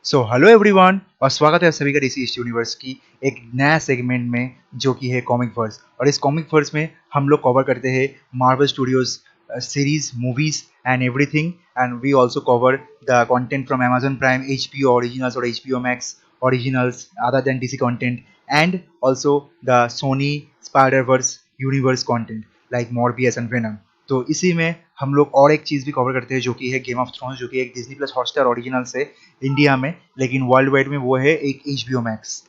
So hello everyone और स्वागत है आप सभी का डीसी ईस्ट यूनिवर्स की एक नया सेगमेंट में जो कि है कॉमिक वर्स। और इस कॉमिक वर्स में हम लोग कवर करते हैं Marvel studios series movies and everything, and we also cover the content from Amazon prime, HBO originals और HBO Max originals other than DC content, and also the Sony Spider-Verse universe content like Morbius and Venom। तो इसी में हम लोग और एक चीज़ भी cover करते हैं जो कि है गेम ऑफ थ्रोन्स, जो कि एक डिज्नी प्लस हॉटस्टार ओरिजिनल से इंडिया में, लेकिन वर्ल्ड वाइड में वो है एक HBO मैक्स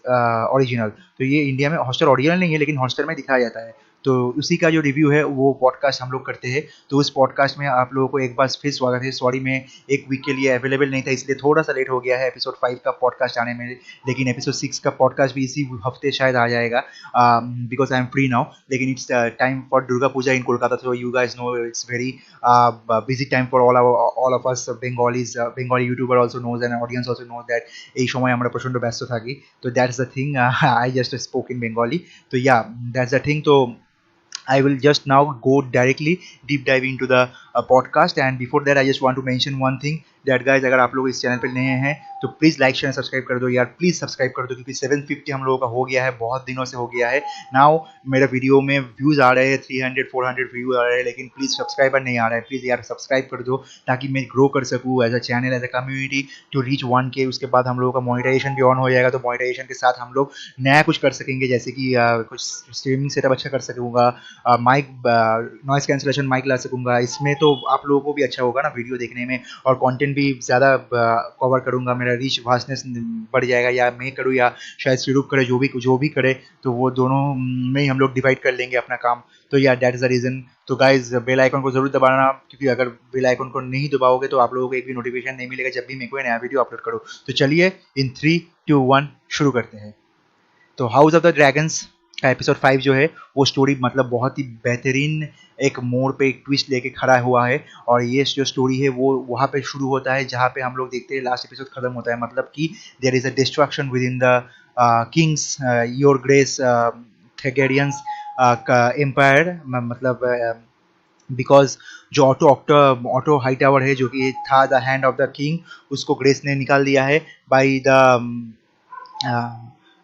ओरिजिनल। तो ये इंडिया में हॉटस्टार ओरिजिनल नहीं है लेकिन हॉटस्टार में दिखाया जाता है। तो उसी का जो रिव्यू है वो पॉडकास्ट हम लोग करते हैं। तो उस पॉडकास्ट में आप लोगों को एक बार फिर स्वागत है। सॉरी मैं एक वीक के लिए अवेलेबल नहीं था, इसलिए थोड़ा सा लेट हो गया है एपिसोड 5 का पॉडकास्ट आने में, लेकिन एपिसोड 6 का पॉडकास्ट भी इसी हफ्ते शायद आ जाएगा because I am free now. लेकिन it's time for Durga Puja in Kolkata, so you guys know it's very busy time for all of us Bengalis। Bengali YouTuber also knows and audience also knows that এই সময় আমরা প্রচন্ড ব্যস্ত থাকি। তো that's the thing, I just spoke in Bengali। তো yeah, that's the thing। তো I will just now go directly deep dive into the podcast, and before that I just want to mention one thing that guys, अगर आप लोग इस channel पे नए हैं तो प्लीज़ लाइक शेयर सब्सक्राइब कर दो यार, प्लीज़ सब्सक्राइब कर दो, क्योंकि 750 हम लोगों का हो गया है, बहुत दिनों से हो गया है। नाउ मेरा वीडियो में व्यूज़ आ रहे हैं 300-400 व्यू आ रहे हैं, लेकिन प्लीज़ सब्सक्राइबर नहीं आ रहा है। प्लीज़ यार सब्सक्राइब कर दो ताकि मैं ग्रो कर सकूँ as a channel, as a community to reach 1K। उसके बाद हम लोगों का मोनेटाइजेशन भी ऑन हो जाएगा, तो मोनेटाइजेशन के साथ हम लोग नया कुछ कर सकेंगे, जैसे कि कुछ स्ट्रीमिंग सेटअप अच्छा कर सकूँगा, माइक नॉइस कैंसिलेशन माइक ला सकूँगा इसमें, तो आप लोगों को भी अच्छा होगा ना वीडियो देखने में, और कंटेंट भी ज़्यादा कवर करूँगा, मेरा रीच वास्टनेस बढ़ जाएगा, या मैं करूँ या शायद शुरू करे, जो भी करे, तो वो दोनों में ही हम लोग डिवाइड कर लेंगे अपना काम। तो या दैट इज़ द रीज़न। तो गाइज बेल आइकन को जरूर दबाना, क्योंकि अगर बेल आइकन को नहीं दबाओगे तो आप लोगों को एक भी नोटिफिकेशन नहीं मिलेगा जब भी मैं कोई नया वीडियो अपलोड करूँ। तो चलिए इन 3, 2, 1 शुरू करते हैं। तो हाउस ऑफ द ड्रैगन्स का एपिसोड 5 जो है वो स्टोरी मतलब बहुत ही बेहतरीन एक मोड़ पे एक ट्विस्ट लेके खड़ा हुआ है। और ये जो स्टोरी है वो वहाँ पे शुरू होता है जहाँ पे हम लोग देखते हैं लास्ट एपिसोड खत्म होता है, मतलब कि there is a destruction with in the kings your grace Targaryens का एम्पायर, मतलब बिकॉज जो ऑटो हाई टावर है जो कि था the hand of the king, उसको ग्रेस ने निकाल दिया है बाई द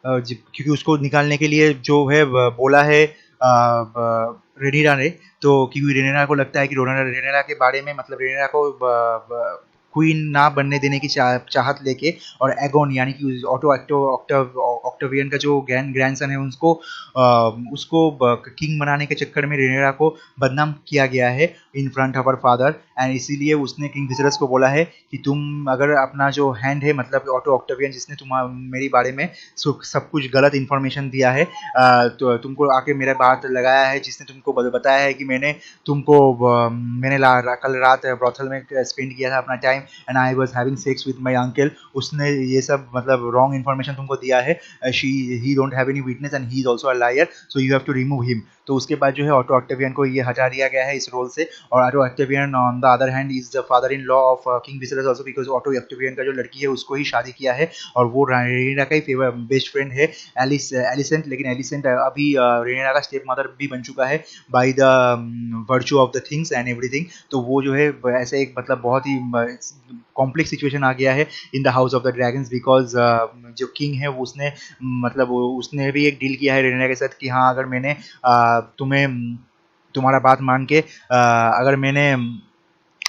क्योंकि उसको निकालने के लिए जो है बोला है रेनिरा ने। तो क्योंकि रेनिरा को लगता है कि रेनिरा के बारे में, मतलब रेनिरा को क्वीन ना बनने देने की चाहत लेके, और एगोन यानी कि ऑक्टावियन का जो ग्रैंडसन है उसको किंग बनाने के चक्कर में रेनिरा को बदनाम किया गया है in front of her father. And इसीलिए उसने किंग विसेरस को बोला है कि तुम अगर अपना जो हैंड है, मतलब ऑक्टावियन जिसने मेरी बारे में सब कुछ गलत इन्फॉर्मेशन दिया है, तो तुमको आके मेरा बात लगाया है, जिसने तुमको बताया है कि मैंने कल रात ब्रॉथल में स्पेंड किया था अपना time, and I was having sex with my uncle, उसने ये सब मतलब रॉन्ग इन्फॉर्मेशन तुमको दिया है। He don't have any witness and he is also a liar, so you have to remove him. तो उसके बाद जो है ऑटो ऑक्टेवियन को ये हटा दिया गया है इस रोल से। और Otto Octavian on the other hand is the father in law of King Viserys also, because Otto Octavian का जो लड़की है उसको ही शादी किया है, और वो रेनिरा का ही बेस्ट फ्रेंड है एलिसेंट। लेकिन एलिसेंट अभी रेनिरा का स्टेप मदर भी बन चुका है by the virtue of the things and everything. तो वो जो है ऐसे एक मतलब बहुत ही कॉम्प्लेक्स सिचुएशन आ गया है in the house of the dragons, because जो किंग है वो उसने भी एक डील किया है रेनिरा के साथ कि हाँ, अगर मैंने तुम्हारा बात मान के अगर मैंने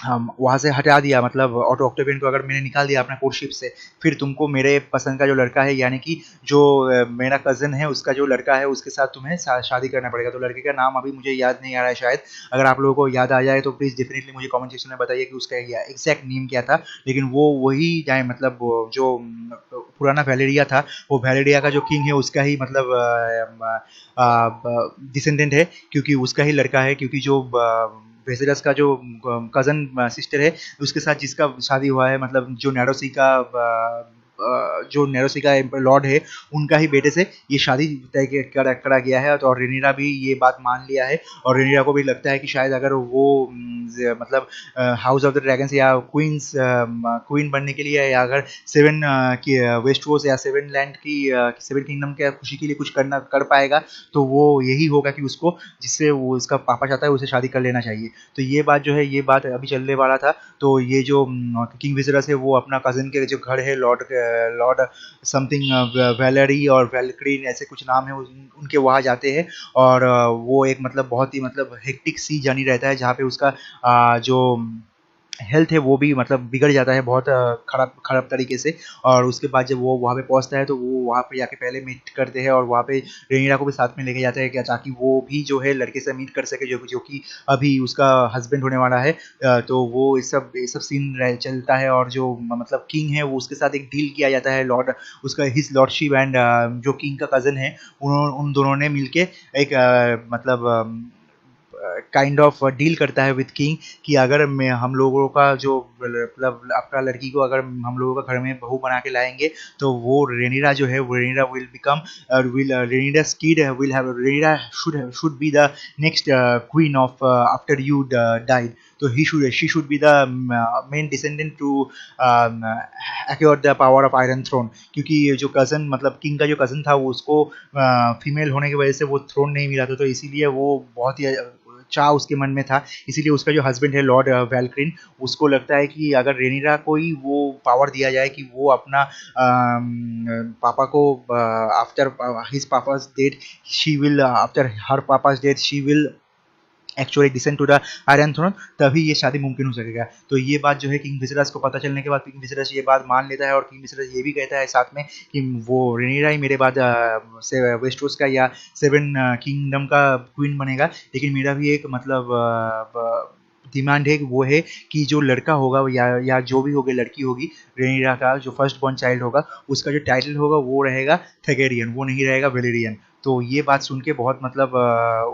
हम वहाँ से हटा दिया, मतलब ऑटो ऑक्टेवियन को अगर मैंने निकाल दिया अपना कोर्टशिप से, फिर तुमको मेरे पसंद का जो लड़का है, यानी कि जो मेरा कज़न है उसका जो लड़का है उसके साथ तुम्हें शादी करना पड़ेगा। तो लड़के का नाम अभी मुझे याद नहीं आ रहा है, शायद अगर आप लोगों को याद आ जाए तो प्लीज़ डेफिनेटली मुझे कमेंट सेक्शन में बताइए कि उसका एग्जैक्ट नेम क्या था। लेकिन वो वही जाए, मतलब जो पुराना वैलेरिया था, वो वैलेरिया का जो किंग है उसका ही मतलब डिसेंडेंट है, क्योंकि उसका ही लड़का है, क्योंकि जो वेसेरस का जो कज़न सिस्टर है उसके साथ जिसका शादी हुआ है, मतलब जो नैरोसी का जो नेरोसिका लॉर्ड है उनका ही बेटे से ये शादी तय करा गया है। तो और रेनिरा भी ये बात मान लिया है और रेनिरा को भी लगता है कि शायद अगर वो मतलब हाउस ऑफ द ड्रैगन्स या क्वीन बनने के लिए या अगर सेवन की वेस्टवोस या सेवन लैंड की सेवन किंगडम के खुशी के लिए कुछ कर पाएगा तो वो यही होगा कि उसको जिससे वो उसका पापा चाहता है उसे शादी कर लेना चाहिए। तो ये बात जो है ये बात अभी चलने वाला था। तो ये जो किंग विजरस है वो अपना कजिन के जो घर है लॉर्ड लॉर्ड समथिंग वेलरी और वेलक्रीन ऐसे कुछ नाम है उनके वहाँ जाते हैं और वो एक मतलब बहुत ही मतलब हेक्टिक सी जर्नी रहता है जहाँ पे उसका जो हेल्थ है वो भी मतलब बिगड़ जाता है बहुत खराब खराब तरीके से। और उसके बाद जब वो वहाँ पे पहुँचता है तो वो वहाँ पे जाके पहले मीट करते हैं और वहाँ पे रेनिरा को भी साथ में लेके जाते हैं क्या ताकि वो भी जो है लड़के से मीट कर सके जो कि अभी उसका हस्बैंड होने वाला है। तो वो ये सब सीन चलता है और जो मतलब किंग है वो उसके साथ एक डील किया जाता है लॉर्ड उसका हिज लॉर्डशिप एंड जो किंग का कज़न है उन दोनों ने मिलके एक मतलब काइंड ऑफ डील करता है विद किंग कि अगर मैं हम लोगों का जो मतलब आपका लड़की को अगर हम लोगों का घर में बहू बना के लाएंगे तो वो रेनिरा जो है वो Rhaenyra will become will Rhaenyra's kid will have Rhaenyra should be the next queen of after you died। तो she should be the main descendant to acquire the power of Iron Throne। क्योंकि जो cousin मतलब king का जो cousin था वो उसको female होने की वजह से वो थ्रोन नहीं मिला था तो इसीलिए वो बहुत ही चाह उसके मन में था। इसीलिए उसका जो हस्बैंड है लॉर्ड वेलक्रिन उसको लगता है कि अगर रेनिरा को ही वो पावर दिया जाए कि वो अपना पापा को after his papa's death she will after her papa's death she will actually descend to the iron throne तभी ये शादी मुमकिन हो सकेगा। तो ये बात जो है किंग विसेरस को पता चलने के बाद किंग विसेरस ये बात मान लेता है और किंग विसेरस ये भी कहता है साथ में कि वो रेनिरा ही मेरे बाद से वेस्टरोस का या सेवन किंगडम का क्वीन बनेगा। लेकिन मेरा भी एक मतलब डिमांड है वो है कि जो लड़का होगा या जो भी होगी लड़की होगी रेनिरा का जो फर्स्ट बॉर्न चाइल्ड होगा उसका जो टाइटल होगा वो रहेगा थेगेरियन वो नहीं रहेगा वेलेरियन। तो ये बात सुन के बहुत मतलब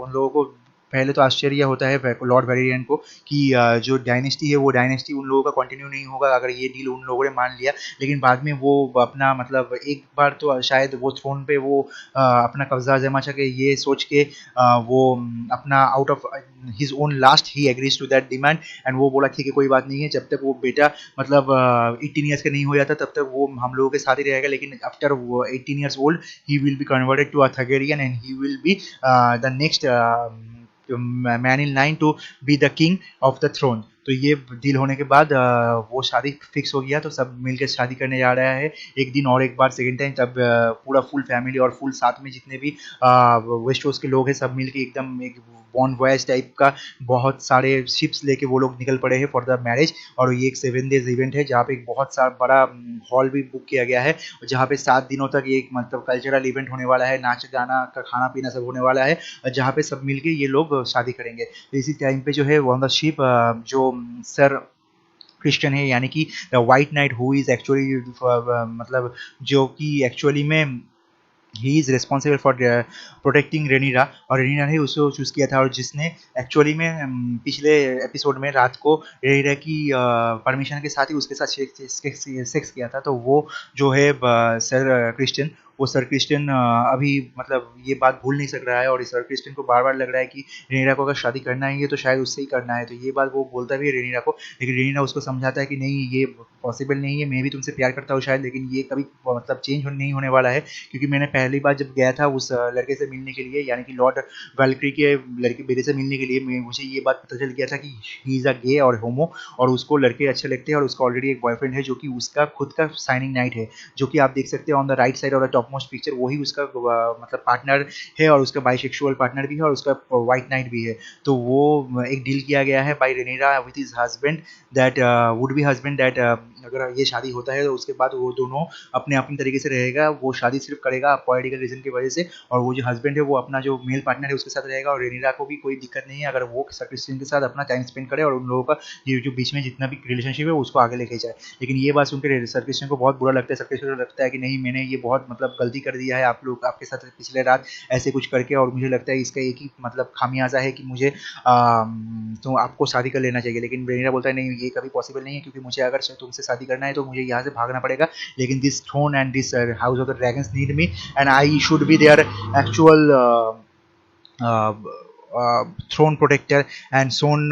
उन लोगों को पहले तो आश्चर्य होता है लॉर्ड वेलेरियन को कि जो डायनेस्टी है वो डायनेस्टी उन लोगों का कंटिन्यू नहीं होगा अगर ये डील उन लोगों ने मान लिया। लेकिन बाद में वो अपना मतलब एक बार तो शायद वो थ्रोन पे वो अपना कब्जा जमा सके ये सोच के वो अपना out of his own last he agrees to that demand and वो बोला ठीक है कोई बात नहीं है जब तक वो बेटा मतलब 18 ईयर्स का नहीं हो जाता तब तक वो हम लोगों के साथ ही रहेगा। लेकिन आफ्टर वो 18 years old he will be converted to a Targaryen and he will be the next man in line to be the king of the throne. तो ये डील होने के बाद वो शादी फिक्स हो गया तो सब मिलकर शादी करने जा रहा है एक दिन और एक बार सेकेंड टाइम तब पूरा फुल फैमिली और फुल साथ में जितने भी वेस्ट कोस्ट के लोग हैं सब मिलके एकदम एक बॉन्ड वॉयज टाइप का बहुत सारे शिप्स लेके वो लोग निकल पड़े हैं फॉर द मैरिज। और ये एक 7 डेज इवेंट है जहाँ पे एक बहुत सारा बड़ा हॉल भी बुक किया गया है जहाँ पे 7 दिनों तक ये एक मतलब कल्चरल इवेंट होने वाला है नाच गाना का खाना पीना सब होने वाला है जहाँ पे सब मिलके ये लोग शादी करेंगे। तो इसी टाइम पे जो है ऑन द शिप जो सर क्रिश्चियन है यानी कि the white knight who is actually मतलब जो कि एक्चुअली में he is responsible for protecting Rhaenyra और रेनिरा ने उसको चूज़ किया था और जिसने एक्चुअली में पिछले एपिसोड में रात को रेनिरा की परमिशन के साथ ही उसके साथ सेक्स किया था। तो वो जो है सर क्रिश्चियन वो सर क्रिश्चियन अभी मतलब ये बात भूल नहीं सक रहा है और सर क्रिश्चियन को बार बार लग रहा है कि रेनिरा को अगर शादी करना ही है तो शायद उससे ही करना है। तो ये बात वो बोलता भी है रेनिरा को लेकिन रेनिरा उसको समझाता है कि नहीं ये पॉसिबल नहीं है मैं भी तुमसे प्यार करता हूँ शायद लेकिन ये कभी मतलब चेंज नहीं होने वाला है क्योंकि मैंने पहली बार जब गया था उस लड़के से मिलने के लिए यानी कि लॉर्ड वेलक्री के लड़के बेटे से मिलने के लिए मुझे ये बात पता चल गया था कि ही इज़ अ गे और होमो और उसको लड़के अच्छे लगते हैं और उसका ऑलरेडी एक बॉयफ्रेंड है जो कि उसका खुद का साइनिंग नाइट है जो कि आप देख सकते हैं ऑन द राइट साइड और द टॉप मोस्ट पिक्चर वही उसका मतलब पार्टनर है और उसका बाइसेक्सुअल पार्टनर भी है और उसका वाइट नाइट भी है। तो वो एक डील किया गया है by Rhaenyra with his husband that would be husband that अगर ये शादी होता है तो उसके बाद वो दोनों अपने अपने तरीके से रहेगा वो शादी सिर्फ करेगा पॉलिटिकल रीजन की वजह से और वो जो हस्बैंड है वो अपना जो मेल पार्टनर है उसके साथ रहेगा और रेनिरा को भी कोई दिक्कत नहीं है अगर वो सर क्रिश्चियन के साथ अपना टाइम स्पेंड करे और उन लोगों का ये जो बीच में जितना भी रिलेशनशिप है उसको आगे लेके जाए। लेकिन ये बात सुनकर सर क्रिश्चियन को बहुत बुरा लगता है। सर क्रिश्चियन को लगता है कि नहीं मैंने ये बहुत मतलब गलती कर दिया है आप लोग आपके साथ पिछले रात ऐसे कुछ करके और मुझे लगता है इसका एक ही मतलब खामियाजा है कि मुझे तो आपको शादी कर लेना चाहिए। लेकिन रेनिरा बोलता है नहीं ये कभी पॉसिबल नहीं है क्योंकि मुझे अगर तुमसे शादी करना है तो मुझे यहाँ से भागना पड़ेगा, लेकिन this throne and this house of the dragons need me and I should be there actual throne protector and son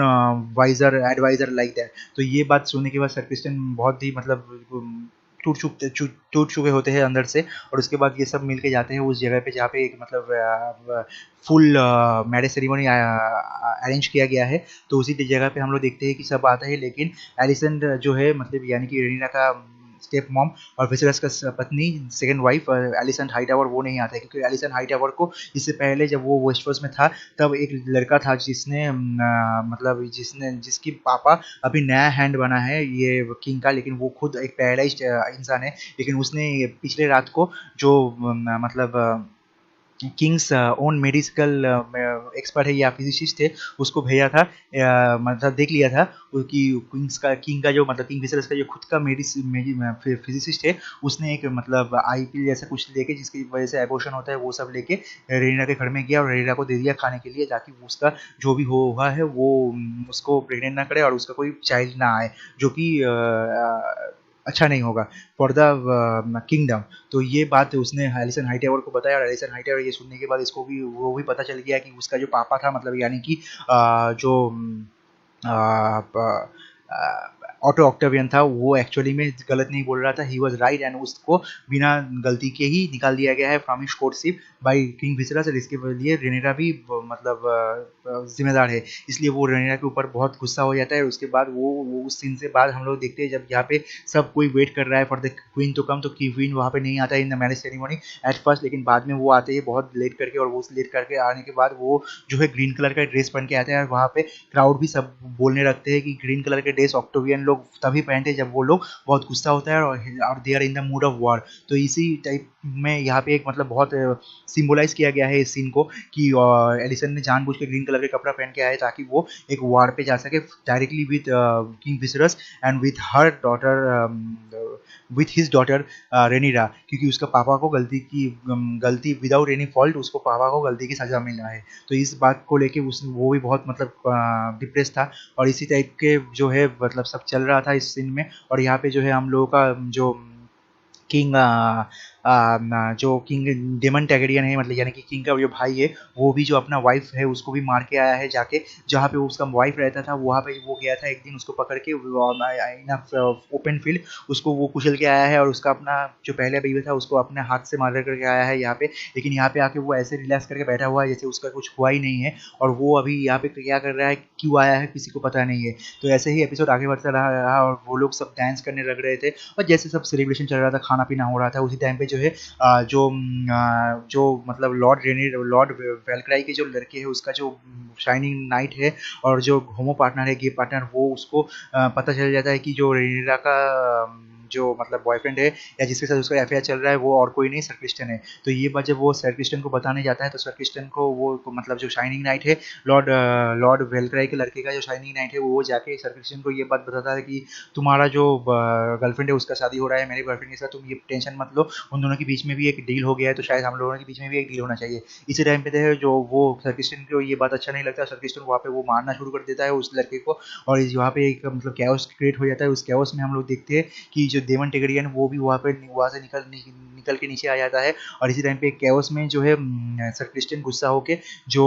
wiser advisor like that. तो ये बात सुनने के बाद सर क्रिस्टियन बहुत ही मतलब टूट चुके होते हैं अंदर से, और उसके बाद ये सब मिलके जाते हैं उस जगह पे जहाँ पे एक मतलब फुल मैरिज सेरेमनी अरेंज किया गया है। तो उसी जगह पे हम लोग देखते हैं कि सब आते हैं, लेकिन एलिसन जो है मतलब यानी कि रेनिना का स्टेप मॉम और विसेरस का पत्नी सेकंड वाइफ एलिसन हाईटावर वो नहीं आता है, क्योंकि एलिसन हाईटावर को इससे पहले जब वो वेस्टवर्स में था तब एक लड़का था जिसने मतलब जिसकी पापा अभी नया हैंड बना है ये किंग का, लेकिन वो खुद एक पैरालाइज्ड इंसान है, लेकिन उसने पिछले रात को जो मतलब किंग्स ओन मेडिकल एक्सपर्ट है या फिजिसिस्ट थे उसको भेजा था, मतलब देख लिया था कि किंग का जो मतलब किंग विसेरस का जो खुद का फिजिसिस्ट है उसने एक मतलब आईपीएल जैसा कुछ लेके जिसकी वजह से एबॉर्शन होता है वो सब लेके रेनिना के घर में गया और रेनिना को दे दिया खाने के लिए, ताकि उसका जो भी हुआ है वो उसको प्रेग्नेंट ना करे और उसका कोई चाइल्ड ना आए, जो कि अच्छा नहीं होगा फॉर द किंगडम। तो ये बात उसने एलिसन हाईटावर को बताया, और एलिसन हाईटावर ये सुनने के बाद इसको भी वो भी पता चल गया कि उसका जो पापा था मतलब यानी कि जो ऑटो ऑक्टेवियन था वो एक्चुअली में गलत नहीं बोल रहा था, ही वाज राइट, एंड उसको बिना गलती के ही निकाल दिया गया है from his courtship by King Viserys, और इसके लिए रेनेरा भी मतलब जिम्मेदार है, इसलिए वो रेनेरा के ऊपर बहुत गुस्सा हो जाता है। उसके बाद वो उस सीन से बाद हम लोग देखते हैं जब यहाँ पे सब कोई वेट कर रहा है for the queen to come, तो क्वीन वहाँ पे नहीं आता है in the marriage ceremony at first, लेकिन बाद में वो आते हैं बहुत लेट करके, और वो लेट करके आने के बाद वो जो है ग्रीन कलर का ड्रेस पहन के आते हैं, और वहाँ पे क्राउड भी सब बोलने लगते हैं कि ग्रीन कलर के ड्रेस ऑक्टोवियन लोग तभी पहनते हैं जब वो लोग बहुत गुस्सा होता है और they are in the mood of war. तो इसी टाइप में यहाँ पे एक मतलब बहुत सिंबलाइज किया गया है इस सीन को कि एलिसन ने जानबूझ के ग्रीन कलर के कपड़ा पहन के आया ताकि वो एक वॉर पे जा सके directly with King Viserys and with her daughter with his daughter Rhaenyra, क्योंकि उसका पापा को गलती विदाउट एनी फॉल्ट उसको पापा को गलती की सजा मिला है। तो इस बात को लेके वो भी बहुत मतलब डिप्रेस था, और इसी टाइप के जो है मतलब सब चल रहा था इस सीन में। और यहाँ पे जो है हम लोगों का जो किंग जो किंग डेमन टैगेरियन है मतलब यानी कि किंग का जो भाई है वो भी जो अपना वाइफ है उसको भी मार के आया है जाके, जहाँ पे उसका वाइफ रहता था वहाँ पे वो गया था एक दिन उसको पकड़ के इन ओपन फील्ड उसको वो कुचल के आया है, और उसका अपना जो पहले बीवी था उसको अपने हाथ से मार करके आया है यहाँ पे, लेकिन यहाँ पे आके वो ऐसे रिलैक्स करके बैठा हुआ है जैसे उसका कुछ हुआ ही नहीं है, और वो अभी यहाँ पे क्या कर रहा है क्यों आया है किसी को पता नहीं है। तो ऐसे ही एपिसोड आगे बढ़ता रहा और वो लोग सब डांस करने लग रहे थे, और जैसे सब सेलिब्रेशन चल रहा था खाना पीना हो रहा था उसी टाइम पे जो है जो मतलब लॉर्ड वेलक्राई के जो लड़के है उसका जो शाइनिंग नाइट है और जो होमो पार्टनर है गे पार्टनर वो उसको पता चल जाता है कि जो रेनिरा का जो मतलब बॉयफ्रेंड है या जिसके साथ उसका अफेयर चल रहा है वो और कोई नहीं सर क्रिस्टन है। तो ये बात जब वो सर क्रिस्टन को बताने जाता है तो सर क्रिस्टन को वो मतलब जो शाइनिंग नाइट है लॉर्ड वेलक्राई के लड़के का जो शाइनिंग नाइट है वो जाके सर क्रिस्टन को ये बात बताता है कि तुम्हारा जो गर्लफ्रेंड है उसका शादी हो रहा है मेरे बॉयफ्रेंड के साथ, तुम ये टेंशन मत लो, उन दोनों के बीच में भी एक डील हो गया है तो शायद हम लोगों के बीच में भी एक डील होना चाहिए। इसी टाइम पे जो वो सर क्रिस्टन को ये बात अच्छा नहीं लगता, सर क्रिस्टन वहाँ पे वो मारना शुरू कर देता है उस लड़के को, और वहाँ पे एक मतलब कैओस क्रिएट हो जाता है। उस कैओस में हम लोग देखते हैं कि जो डेमन टेगरियन वो भी वहाँ से निकल के नीचे आ जाता है, और इसी टाइम पे कैओस में जो है सर क्रिस्टियन गुस्सा होके जो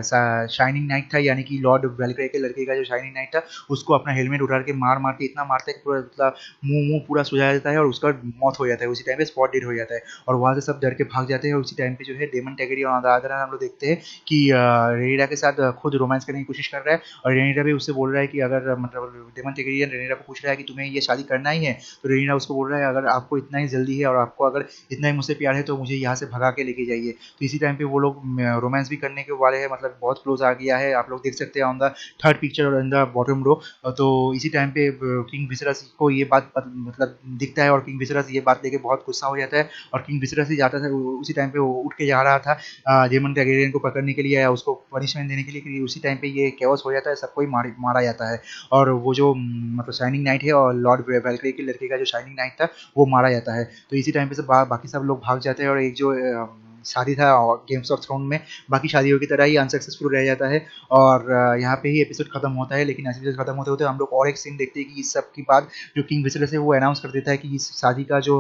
शाइनिंग नाइट था यानी कि लॉर्ड वेलक्राई के लड़के का जो शाइनिंग नाइट था उसको अपना हेलमेट उतार के मार के इतना मारता है कि पूरा मतलब मुंह पूरा सुझा जाता है और उसका मौत हो जाता है, उसी टाइम पे स्पॉट डेड हो जाता है, और वहाँ से सब डर के भाग जाते हैं। और उसी टाइम पे जो है डेमन टेगरियन हम लोग देखते हैं कि रेनिरा के साथ खुद रोमांस करने की कोशिश कर रहा है, और रेनिरा भी उससे बोल रहा है कि अगर मतलब डेमन टेगरियन रेनिरा को पूछ रहा है कि तुम्हें ये शादी करना ही है, तो रेनिरा उसको बोल रहा है अगर आपको इतना ही जल्दी है और आपको अगर इतना ही मुझसे प्यार है तो मुझे यहाँ से भगा के लेके जाइए। तो इसी टाइम पे वो लोग रोमांस भी करने के वाले हैं, मतलब बहुत क्लोज आ गया है, आप लोग देख सकते हैं ऑन द थर्ड पिक्चर और इन द बॉटम रो। तो इसी टाइम पे किंग विसेरस को ये बात मतलब दिखता है और किंग विसेरस ये बात लेके बहुत गुस्सा हो जाता है, और किंग विसेरस ही जाता था उसी टाइम पे वो उठ के जा रहा था डेमन टैगरियन को पकड़ने के लिए या उसको पनिशमेंट देने के लिए, कि उसी टाइम पे ये कैओस हो जाता है, सबको ही मारा जाता है, और वो जो मतलब शाइनिंग नाइट है और लॉर्ड वेलक्राई के लड़के का जो शाइनिंग नाइट था वो मारा जाता है। तो इसी टाइम पे सब बाकी सब लोग भाग जाते हैं, और एक जो शादी था गेम्स ऑफ थ्रोन में, बाकी शादियों की तरह ही अनसक्सेसफुल रह जाता है और यहाँ पे ही एपिसोड खत्म होता है। लेकिन एपिसोड खत्म होते होते हम लोग और एक सीन देखते हैं कि इस सब की बाद जो किंग विसेलस है वो अनाउंस कर देता है कि इस शादी का जो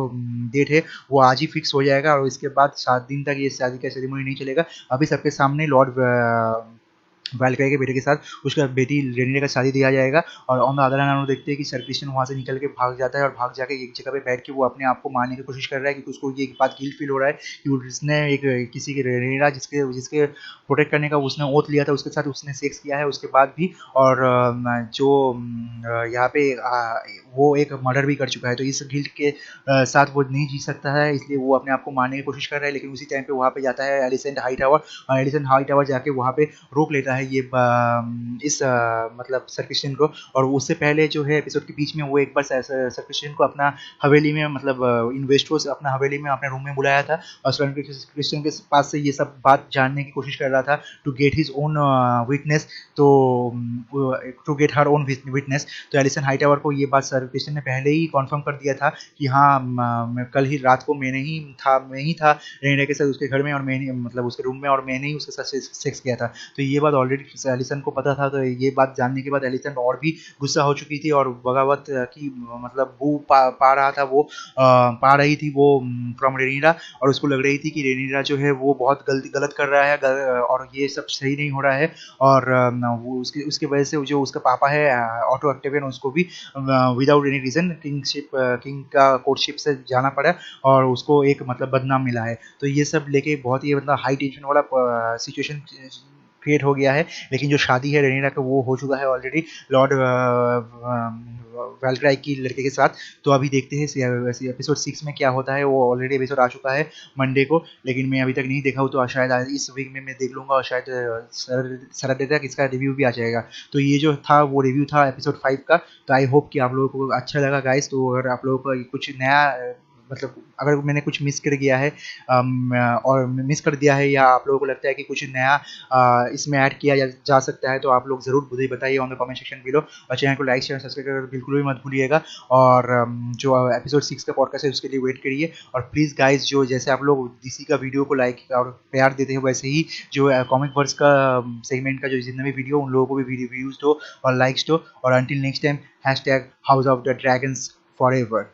डेट है वो आज ही फिक्स हो जाएगा और इसके बाद 7 दिन तक ये शादी का सेरेमनी नहीं चलेगा। अभी सबके सामने लॉर्ड वेलक्राई के बेटे के साथ उसका बेटी रेनिरा का शादी दिया जाएगा। और ऑन द अदर हैंड हम लोग देखते हैं कि सर क्रिश्चियन वहाँ से निकल के भाग जाता है और भाग जाके एक जगह पे बैठ के वो अपने आप को मारने की कोशिश कर रहा है क्योंकि उसको ये बात गिल्ट फील हो रहा है कि उसने एक किसी की रेनिरा जिसके जिसके प्रोटेक्ट करने का उसने ओथ लिया था उसके साथ उसने सेक्स किया है उसके बाद भी। और जो यहाँ पे वो एक मर्डर भी कर चुका है, तो इस गिल्ट के साथ वो नहीं जी सकता है, इसलिए वो अपने आप को मारने की कोशिश कर रहा है। लेकिन उसी टाइम पे वहाँ पे जाता है एलिसेंट हाई टावर और एलिसेंट हाई टावर जाके वहाँ पे रोक लेता है ये इस मतलब सर क्रिश्चियन को। और उससे पहले जो है एपिसोड के बीच में वो एक बार सर क्रिश्चियन को अपना हवेली में मतलब इन्वेस्टर्स अपना हवेली में अपने रूम में बुलाया था और सर क्रिश्चियन के पास से ये सब बात जानने की कोशिश कर रहा था to get his own witness, तो to get her own witness. तो एलिसन हाईटावर को ये बात सर क्रिश्चियन ने पहले ही कॉन्फर्म कर दिया था कि हाँ कल ही रात को मैं ही था रेनिरा के साथ उसके घर में और मैं मतलब उसके रूम में और मैंने ही उसके साथ सेक्स किया था। तो ये बात ऑलरेडी एलिसन को पता था, तो ये बात जानने के बाद एलिसन और भी गुस्सा हो चुकी थी और बगावत की मतलब बू पा रहा था वो पा रही थी वो फ्रॉम रेनिरा। और उसको लग रही थी कि रेनिरा जो है वो बहुत गलत कर रहा है और ये सब सही नहीं हो रहा है। और वो उसकी वजह से जो उसका पापा है ऑटो ऑक्टेवियन उसको भी विदाउट एनी रीजन किंग का कोर्टशिप से जाना पड़ा और उसको एक मतलब बदनाम मिला है। तो ये सब लेके बहुत ही मतलब हाई टेंशन वाला सिचुएशन क्रिएट हो गया है। लेकिन जो शादी है रेनिरा का वो हो चुका है ऑलरेडी लॉर्ड वेलक्राई की लड़के के साथ। तो अभी देखते हैं एपिसोड 6 में क्या होता है। वो ऑलरेडी एपिसोड आ चुका है मंडे को, लेकिन मैं अभी तक नहीं देखा हूँ, तो शायद इस वीक में मैं देख लूँगा और शायद सैटरडे तक इसका रिव्यू भी आ जाएगा। तो ये जो था वो रिव्यू था एपिसोड 5 का। तो आई होप कि आप लोगों को अच्छा लगा गाइस। तो अगर आप लोगों को कुछ नया मतलब अगर मैंने कुछ मिस कर गया है और मिस कर दिया है या आप लोगों को लगता है कि कुछ नया इसमें ऐड किया जा सकता है, तो आप लोग ज़रूर मुझे बताइए on the comment section below. और चैनल को लाइक शेयर सब्सक्राइब कर बिल्कुल भी मत भूलिएगा। और जो एपिसोड 6 का पॉडकास्ट है उसके लिए वेट करिए। और प्लीज़ गाइज जो जैसे आप लोग डीसी का वीडियो को लाइक और प्यार देते हैं वैसे ही जो कॉमिक वर्स का सेगमेंट का जो जितने भी वीडियो उन लोगों को भी व्यूज़ दो और लाइक्स दो। और until next time #house of the dragons forever.